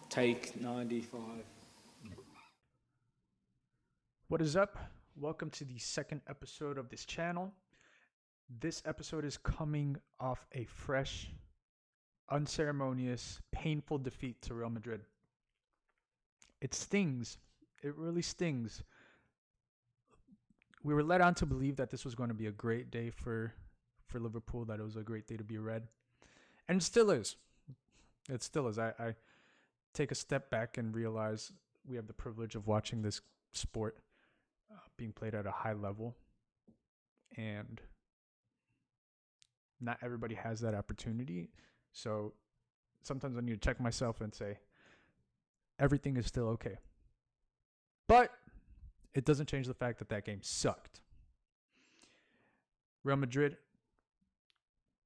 Take 95. What is up? Welcome to the second episode of this channel. This episode is coming off a fresh, unceremonious, painful defeat to Real Madrid. It stings. It really stings. We were led on to believe that this was going to be a great day for Liverpool, that it was a great day to be red. And it still is. It still is. I take a step back and realize we have the privilege of watching this sport being played at a high level, and not everybody has that opportunity. So sometimes I need to check myself and say everything is still okay, but it doesn't change the fact that game sucked. Real Madrid,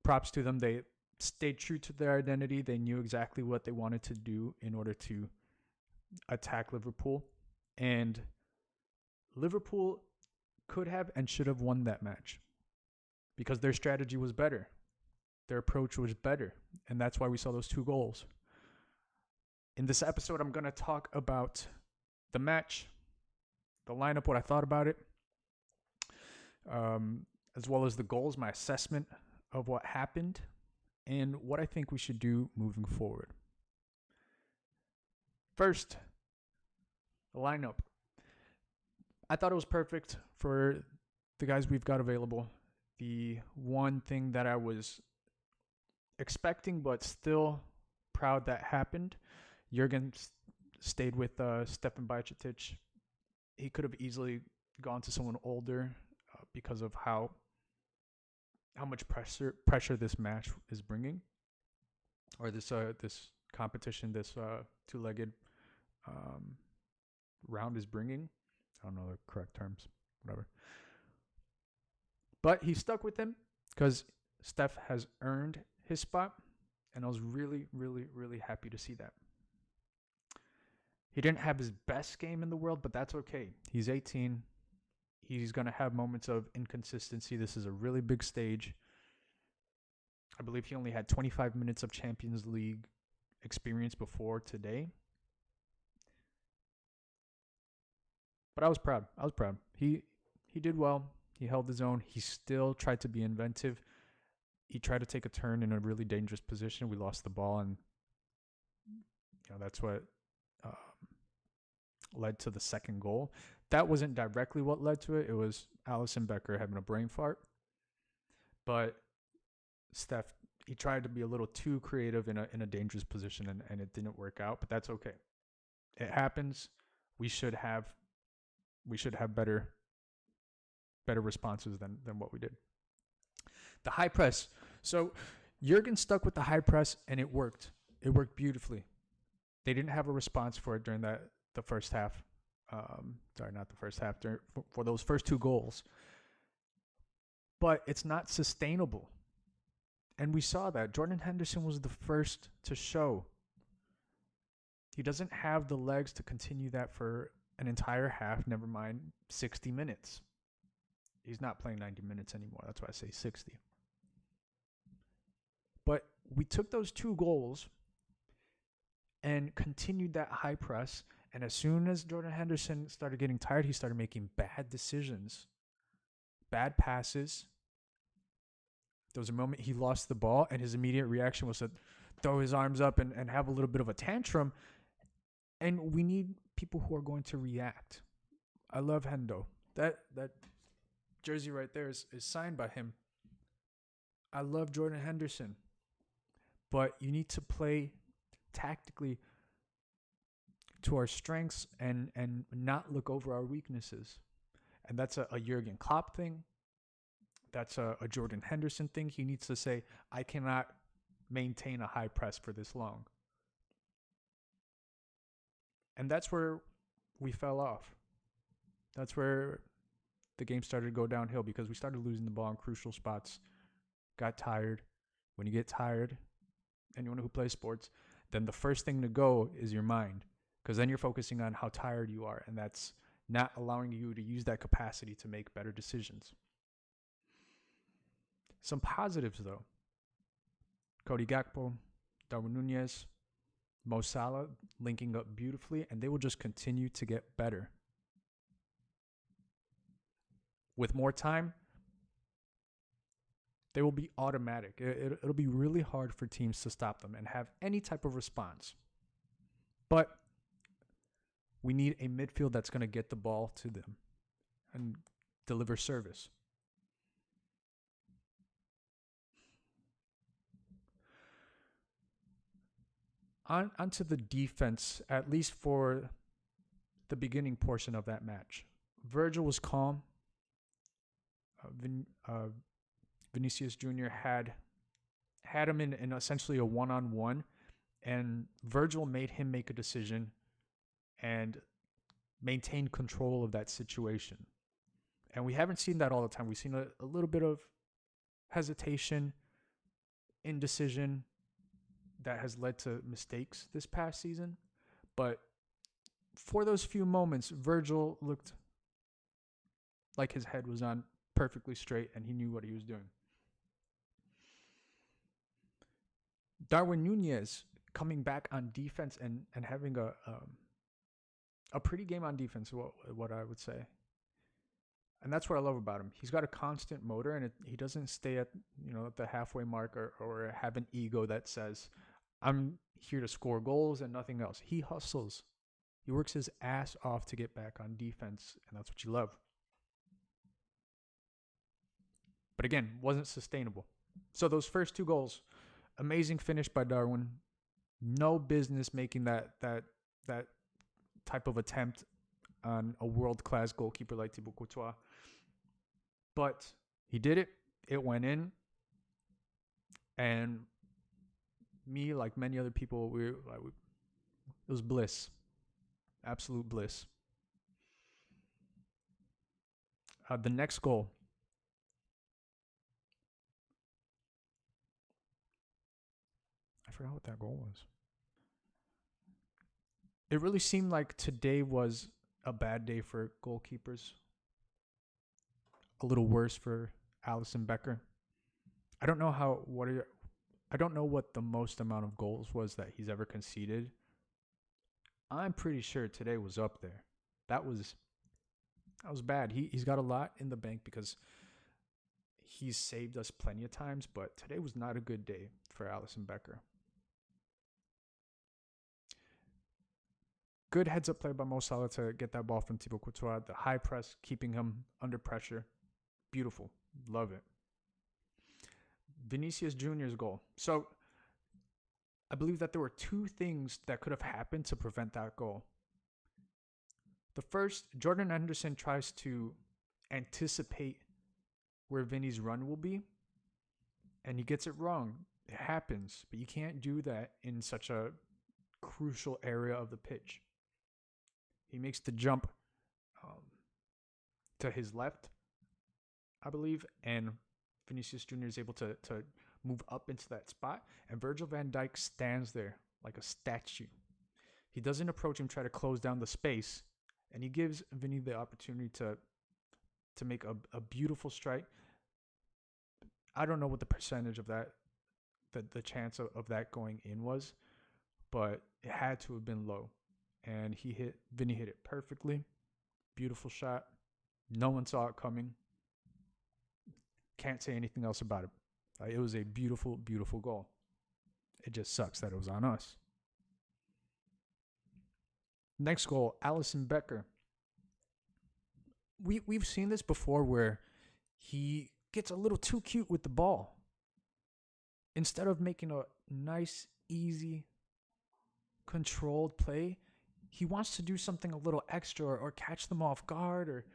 props to them. They stayed true to their identity. They knew exactly what they wanted to do in order to attack Liverpool. And Liverpool could have and should have won that match because their strategy was better. Their approach was better. And that's why we saw those 2 goals. In this episode, I'm going to talk about the match, the lineup, what I thought about it, as well as the goals, my assessment of what happened, and what I think we should do moving forward. First, the lineup. I thought it was perfect for the guys we've got available. The one thing that I was expecting but still proud that happened, Jurgen stayed with Stefan Bajcetic. He could have easily gone to someone older because of how much pressure this match is bringing, or this competition, this 2-legged round is bringing. I don't know the correct terms, whatever. But he stuck with him because Steph has earned his spot, and I was really, really, really happy to see that. He didn't have his best game in the world, but that's okay. He's 18. He's going to have moments of inconsistency. This is a really big stage. I believe he only had 25 minutes of Champions League experience before today. But I was proud. He did well. He held his own. He still tried to be inventive. He tried to take a turn in a really dangerous position. We lost the ball, and that's what led to the second goal. That wasn't directly what led to it. It was Alisson Becker having a brain fart. But Steph, he tried to be a little too creative in a dangerous position, and it didn't work out. But that's okay. It happens. We should have better responses than what we did. The high press. So Jurgen stuck with the high press, and it worked. It worked beautifully. They didn't have a response for it during the first half. Not the first half, for those first 2 goals. But it's not sustainable. And we saw that. Jordan Henderson was the first to show. He doesn't have the legs to continue that for an entire half, never mind 60 minutes. He's not playing 90 minutes anymore. That's why I say 60. But we took those 2 goals and continued that high press. And as soon as Jordan Henderson started getting tired, he started making bad decisions, bad passes. There was a moment he lost the ball, and his immediate reaction was to throw his arms up and have a little bit of a tantrum. And we need people who are going to react. I love Hendo. That jersey right there is signed by him. I love Jordan Henderson. But you need to play tactically to our strengths and not look over our weaknesses. And that's a Jurgen Klopp thing. That's a Jordan Henderson thing. He needs to say, I cannot maintain a high press for this long. And that's where we fell off. That's where the game started to go downhill because we started losing the ball in crucial spots. Got tired. When you get tired, anyone who plays sports, then the first thing to go is your mind. Because then you're focusing on how tired you are, and that's not allowing you to use that capacity to make better decisions. Some positives, though. Cody Gakpo, Darwin Nunez, Mo Salah linking up beautifully, and they will just continue to get better. With more time, they will be automatic. It'll be really hard for teams to stop them and have any type of response. But we need a midfield that's going to get the ball to them and deliver service. Onto the defense, at least for the beginning portion of that match. Virgil was calm. Vinicius Jr. had him in essentially a one-on-one, and Virgil made him make a decision and maintain control of that situation. And we haven't seen that all the time. We've seen a little bit of hesitation, indecision that has led to mistakes this past season. But for those few moments, Virgil looked like his head was on perfectly straight and he knew what he was doing. Darwin Nunez coming back on defense and having a pretty game on defense, what I would say. And that's what I love about him. He's got a constant motor, and he doesn't stay at the halfway mark or have an ego that says, I'm here to score goals and nothing else. He hustles. He works his ass off to get back on defense, and that's what you love. But again, wasn't sustainable. So those first two goals, amazing finish by Darwin. No business making that type of attempt on a world-class goalkeeper like Thibaut Courtois. But he did it. It went in. And me, like many other people, it was bliss. Absolute bliss. The next goal. I forgot what that goal was. It really seemed like today was a bad day for goalkeepers. A little worse for Alisson Becker. I don't know what the most amount of goals was that he's ever conceded. I'm pretty sure today was up there. That was bad. He's got a lot in the bank because he's saved us plenty of times, but today was not a good day for Alisson Becker. Good heads-up play by Mo Salah to get that ball from Thibaut Courtois. The high press, keeping him under pressure. Beautiful. Love it. Vinicius Jr.'s goal. So, I believe that there were two things that could have happened to prevent that goal. The first, Jordan Henderson tries to anticipate where Vinny's run will be, and he gets it wrong. It happens, but you can't do that in such a crucial area of the pitch. He makes the jump to his left, I believe, and Vinicius Jr. is able to move up into that spot, and Virgil van Dijk stands there like a statue. He doesn't approach him, try to close down the space, and he gives Vinny the opportunity to make a beautiful strike. I don't know what the percentage of that, the chance of that going in was, but it had to have been low. And Vinny hit it perfectly. Beautiful shot. No one saw it coming. Can't say anything else about it. It was a beautiful, beautiful goal. It just sucks that it was on us. Next goal, Alisson Becker. We've seen this before where he gets a little too cute with the ball. Instead of making a nice, easy, controlled play, he wants to do something a little extra or catch them off guard, or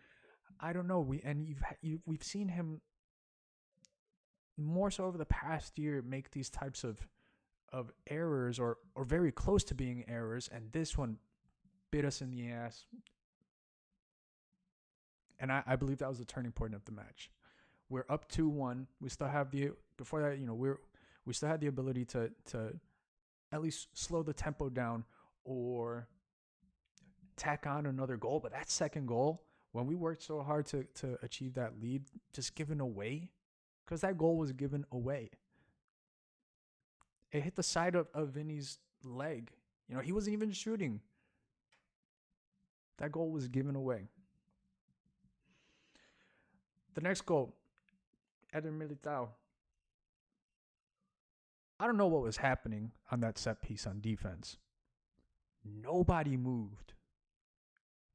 I don't know. We've seen him more so over the past year make these types of errors or very close to being errors, and this one bit us in the ass. And I believe that was the turning point of the match. We're up 2-1. We still have we still had the ability to at least slow the tempo down or tack on another goal. But that second goal, when we worked so hard to achieve that lead, just given away, because that goal was given away. It hit the side of Vinny's leg. He wasn't even shooting. That goal was given away. The next goal, Eder Militao. I don't know what was happening on that set piece on defense. Nobody moved.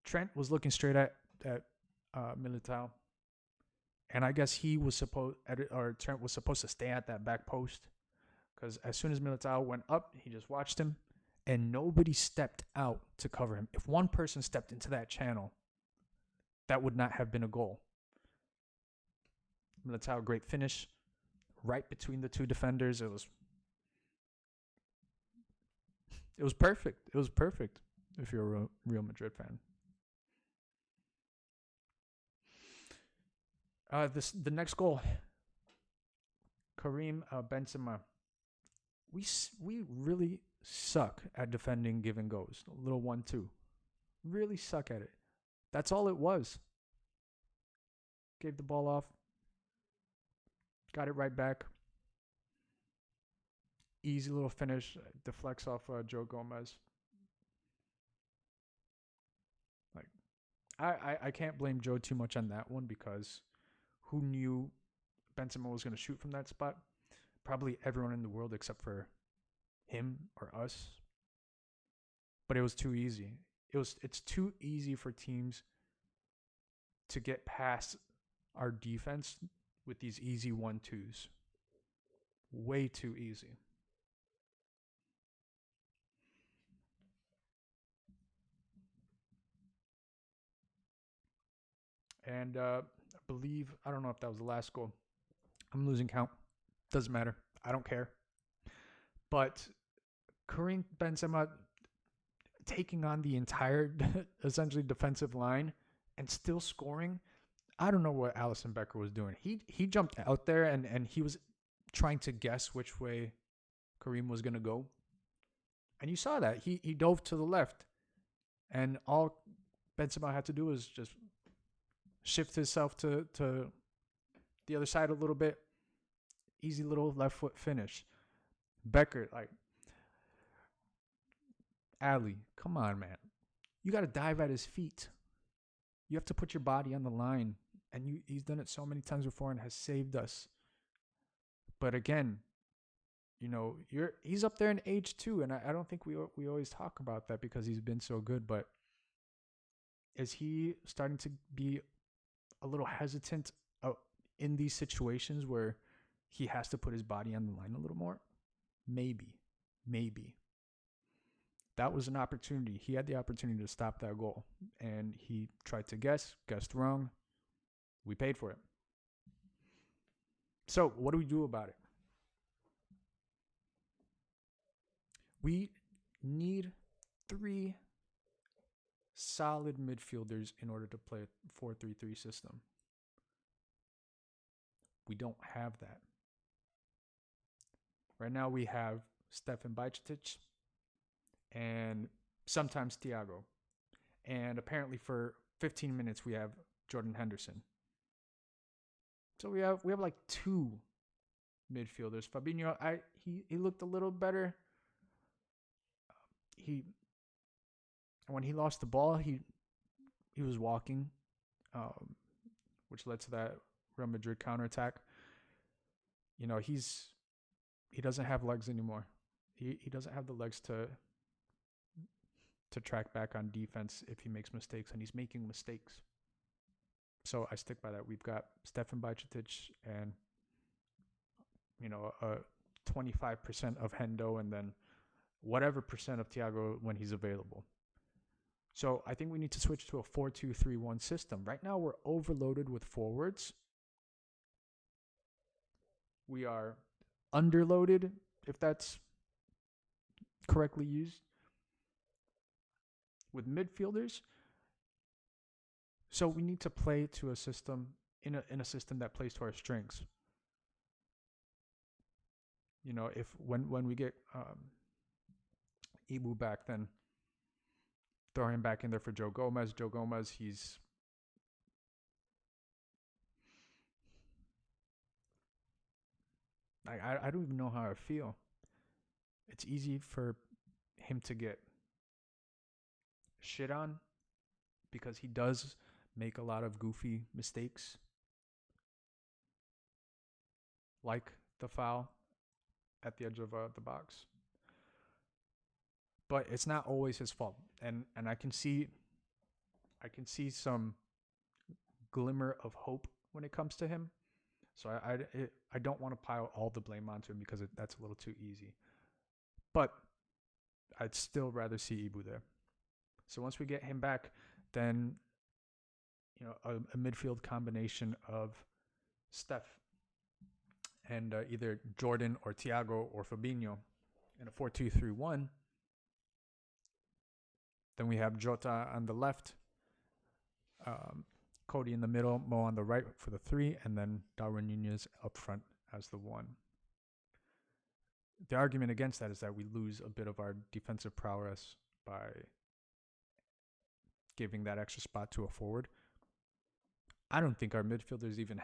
Trent was looking straight at Militao, and I guess Trent was supposed to stay at that back post, because as soon as Militao went up, he just watched him, and nobody stepped out to cover him. If one person stepped into that channel, that would not have been a goal. Militao, great finish, right between the two defenders. It was perfect. It was perfect if you're a Real Madrid fan. The next goal, Karim Benzema. We really suck at defending given goals. A little 1-2. Really suck at it. That's all it was. Gave the ball off. Got it right back. Easy little finish. Deflects off Joe Gomez. I can't blame Joe too much on that one, because who knew Benzema was going to shoot from that spot? Probably everyone in the world except for him or us. But it was too easy. It's too easy for teams to get past our defense with these easy 1-2s. Way too easy. And I don't know if that was the last goal. I'm losing count. Doesn't matter. I don't care. But Karim Benzema taking on the entire essentially defensive line and still scoring. I don't know what Alisson Becker was doing. He jumped out there and he was trying to guess which way Karim was going to go. And you saw that. He dove to the left. And all Benzema had to do was just shift himself to the other side a little bit. Easy little left foot finish. Becker, Ali, come on, man. You got to dive at his feet. You have to put your body on the line. And he's done it so many times before and has saved us. But again, he's up there in age too. And I don't think we always talk about that because he's been so good. But is he starting to be a little hesitant in these situations where he has to put his body on the line a little more? Maybe. That was an opportunity. He had the opportunity to stop that goal. And he tried to guessed wrong. We paid for it. So what do we do about it? We need 3 solid midfielders in order to play a 4-3-3 system. We don't have that. Right now we have Stefan Bajcetic and sometimes Thiago. And apparently for 15 minutes we have Jordan Henderson. So we have like 2 midfielders. Fabinho, he looked a little better. When he lost the ball, he was walking, which led to that Real Madrid counterattack. He doesn't have legs anymore. He doesn't have the legs to track back on defense if he makes mistakes, and he's making mistakes. So I stick by that. We've got Stefan Bajcetic and 25% of Hendo, and then whatever percent of Thiago when he's available. So I think we need to switch to a 4-2-3-1 system. Right now we're overloaded with forwards. We are underloaded, if that's correctly used, with midfielders. So we need to play to a system in a system that plays to our strengths. If when we get Ibu back, then throw him back in there for Joe Gomez. Joe Gomez, he's I don't even know how I feel. It's easy for him to get shit on because he does make a lot of goofy mistakes, like the foul at the edge of the box. But it's not always his fault, and I can see some glimmer of hope when it comes to him. So I don't want to pile all the blame onto him because that's a little too easy. But I'd still rather see Ibu there. So once we get him back, then a midfield combination of Steph and either Jordan or Thiago or Fabinho in a 4-2-3-1. Then we have Jota on the left, Cody in the middle, Mo on the right for the 3, and then Darwin Nunez up front as the 1. The argument against that is that we lose a bit of our defensive prowess by giving that extra spot to a forward. I don't think our midfielders even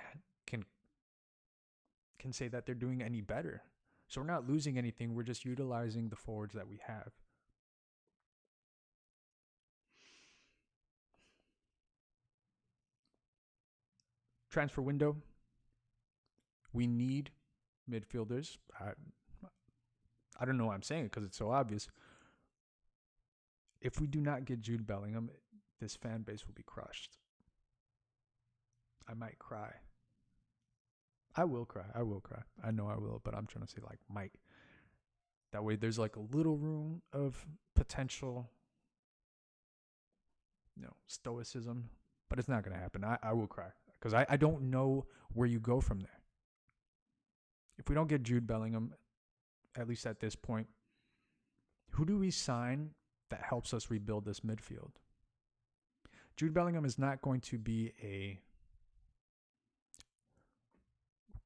can say that they're doing any better. So we're not losing anything. We're just utilizing the forwards that we have. Transfer window. We need midfielders. I don't know why I'm saying it because it's so obvious. If we do not get Jude Bellingham, this fan base will be crushed. I might cry. I will cry. I know I will, but I'm trying to say might. That way there's a little room of potential, stoicism, but it's not going to happen. I will cry because I don't know where you go from there. If we don't get Jude Bellingham, at least at this point, who do we sign that helps us rebuild this midfield? Jude Bellingham is not going to be a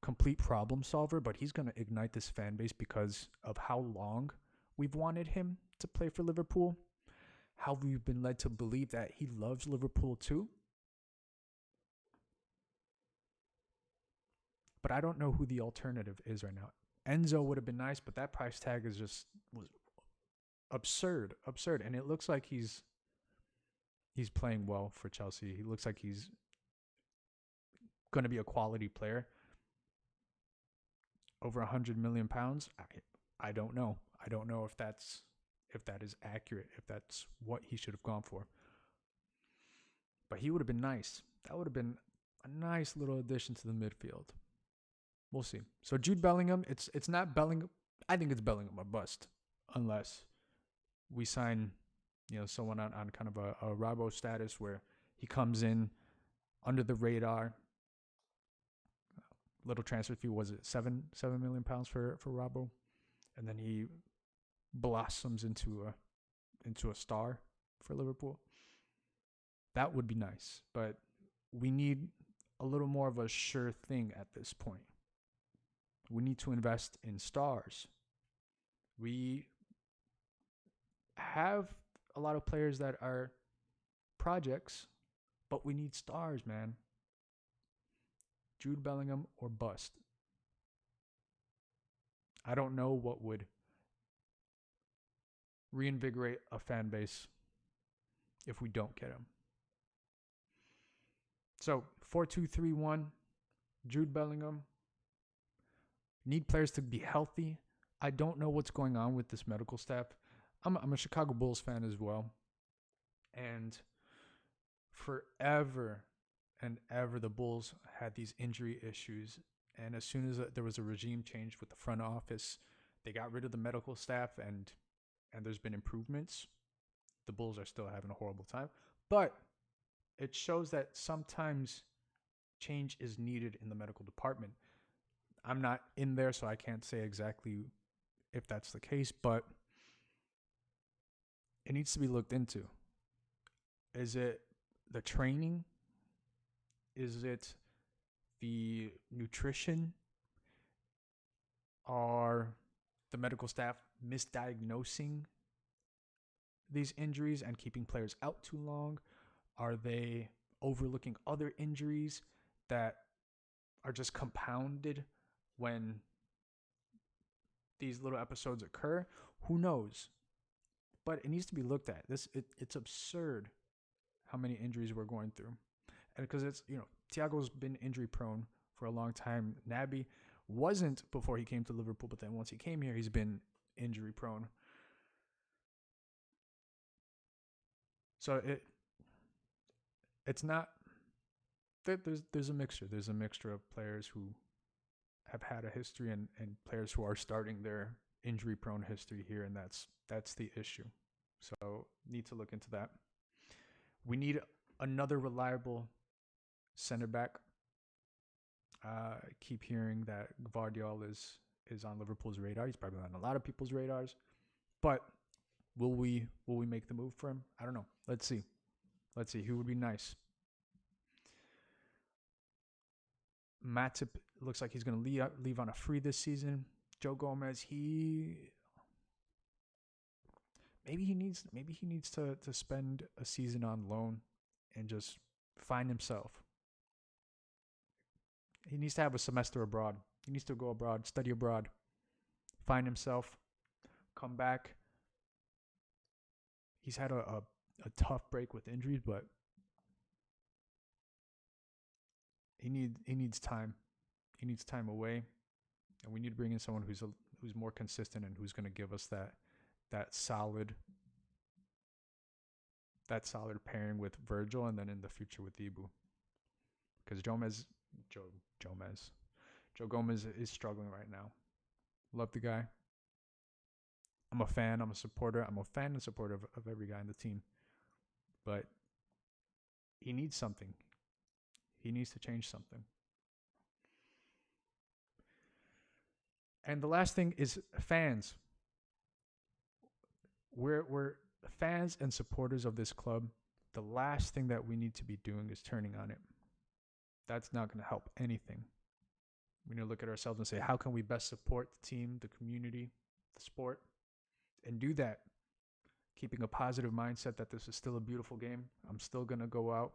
complete problem solver, but he's going to ignite this fan base because of how long we've wanted him to play for Liverpool, how we've been led to believe that he loves Liverpool too. But I don't know who the alternative is right now. Enzo would have been nice, but that price tag was absurd. And it looks like he's playing well for Chelsea. He looks like he's going to be a quality player. Over £100 million. I don't know. I don't know if that is accurate, if that's what he should have gone for. But he would have been nice. That would have been a nice little addition to the midfield. We'll see. So Jude Bellingham, it's not Bellingham. I think it's Bellingham a bust unless we sign, someone on kind of a Rabo status where he comes in under the radar. Little transfer fee, was it £7 million for Rabo, and then he blossoms into a star for Liverpool. That would be nice, but we need a little more of a sure thing at this point. We need to invest in stars. We have a lot of players that are projects, but we need stars, man. Jude Bellingham or bust. I don't know what would reinvigorate a fan base if we don't get him. So 4-2-3-1, Jude Bellingham. Need players to be healthy. I don't know what's going on with this medical staff. I'm a Chicago Bulls fan as well. And forever and ever, the Bulls had these injury issues. And as soon as there was a regime change with the front office, they got rid of the medical staff, and there's been improvements. The Bulls are still having a horrible time. But it shows that sometimes change is needed in the medical department. I'm not in there, so I can't say exactly if that's the case, but it needs to be looked into. Is it the training? Is it the nutrition? Are the medical staff misdiagnosing these injuries and keeping players out too long? Are they overlooking other injuries that are just compounded when these little episodes occur? Who knows? but it needs to be looked at. It's absurd how many injuries we're going through, and because it's Thiago's been injury prone for a long time. Naby wasn't before he came to Liverpool, but then once he came here, he's been injury prone. So it's not. There's a mixture. There's a mixture of players who have had a history and players who are starting their injury prone history here, and that's the issue. So need to look into that. We need another reliable center back. Keep hearing that Gvardiol is on Liverpool's radar. He's probably on a lot of people's radars, but will we make the move for him? I don't know. Let's see. Who would be nice? Matip looks like he's going to leave on a free this season. Joe Gomez, maybe he needs to spend a season on loan and just find himself. He needs to have a semester abroad. He needs to go abroad, study abroad, find himself, come back. He's had a tough break with injuries, but he needs time. He needs time away, and we need to bring in someone who's more consistent and who's going to give us that solid pairing with Virgil, and then in the future with Ibu. Because Joe Gomez is struggling right now. Love the guy. I'm a fan. I'm a supporter. I'm a fan and supporter of every guy in the team. But he needs something. He needs to change something. And the last thing is fans. We're fans and supporters of this club. The last thing that we need to be doing is turning on it. That's not going to help anything. We need to look at ourselves and say, how can we best support the team, the community, the sport, and do that, keeping a positive mindset that this is still a beautiful game. I'm still going to go out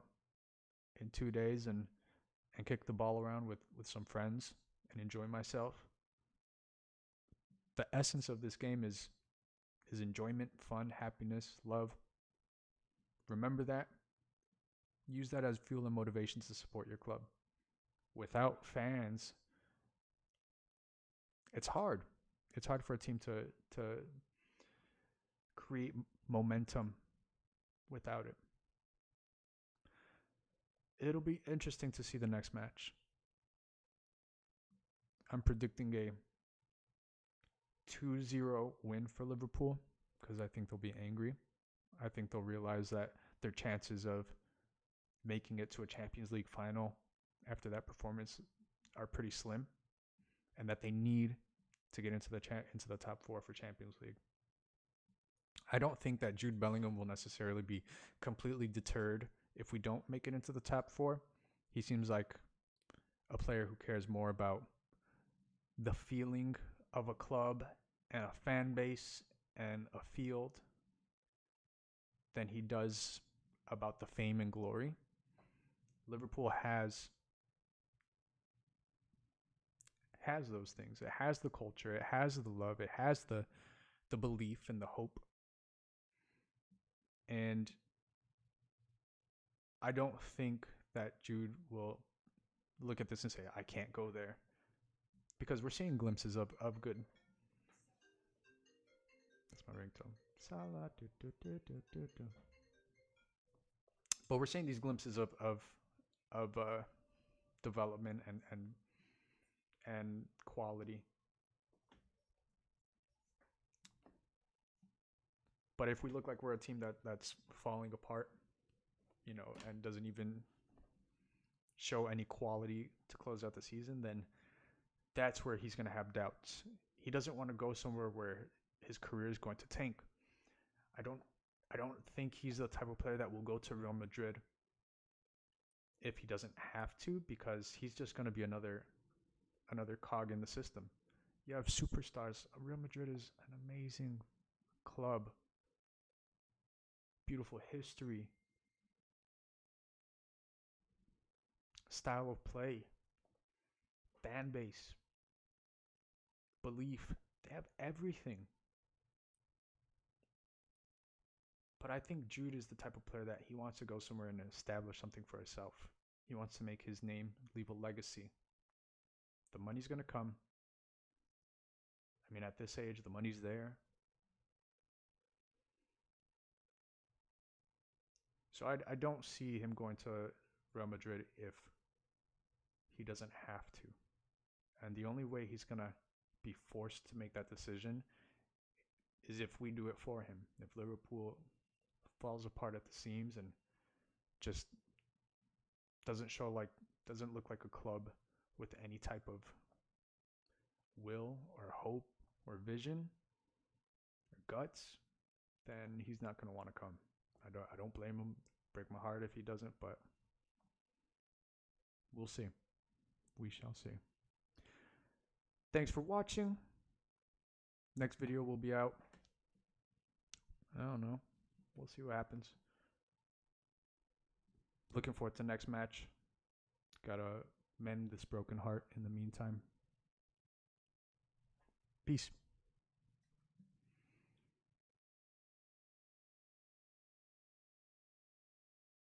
in 2 days and kick the ball around with some friends and enjoy myself. The essence of this game is enjoyment, fun, happiness, love. Remember that. Use that as fuel and motivation to support your club. Without fans, it's hard. It's hard for a team to create momentum without it. It'll be interesting to see the next match. I'm predicting a 2-0 win for Liverpool because I think they'll be angry. I think they'll realize that their chances of making it to a Champions League final after that performance are pretty slim, and that they need to get into the top four for Champions League. I don't think that Jude Bellingham will necessarily be completely deterred if we don't make it into the top four. He seems like a player who cares more about the feeling of a club and a fan base and a field than he does about the fame and glory. Liverpool has those things. It has the culture. It has the love. It has the belief and the hope. And I don't think that Jude will look at this and say, I can't go there. Because we're seeing glimpses of good. That's my ringtone. Salah. But we're seeing these glimpses of development and quality. But if we look like we're a team that's falling apart, and doesn't even show any quality to close out the season, then that's where he's going to have doubts. He doesn't want to go somewhere where his career is going to tank. I don't think he's the type of player that will go to Real Madrid if he doesn't have to, because he's just going to be another cog in the system. You have superstars. Real Madrid is an amazing club. Beautiful history. Style of play. Fan base. Belief. They have everything. But I think Jude is the type of player that he wants to go somewhere and establish something for himself. He wants to make his name, leave a legacy. The money's going to come. I mean, at this age, the money's there. So I don't see him going to Real Madrid if he doesn't have to. And the only way he's going to be forced to make that decision is if we do it for him. If Liverpool falls apart at the seams and just doesn't look like a club with any type of will or hope or vision or guts, then he's not going to want to come. I don't blame him. Break my heart if he doesn't, but we'll see. We shall see. Thanks for watching. Next video will be out. I don't know. We'll see what happens. Looking forward to next match. Gotta mend this broken heart in the meantime. Peace.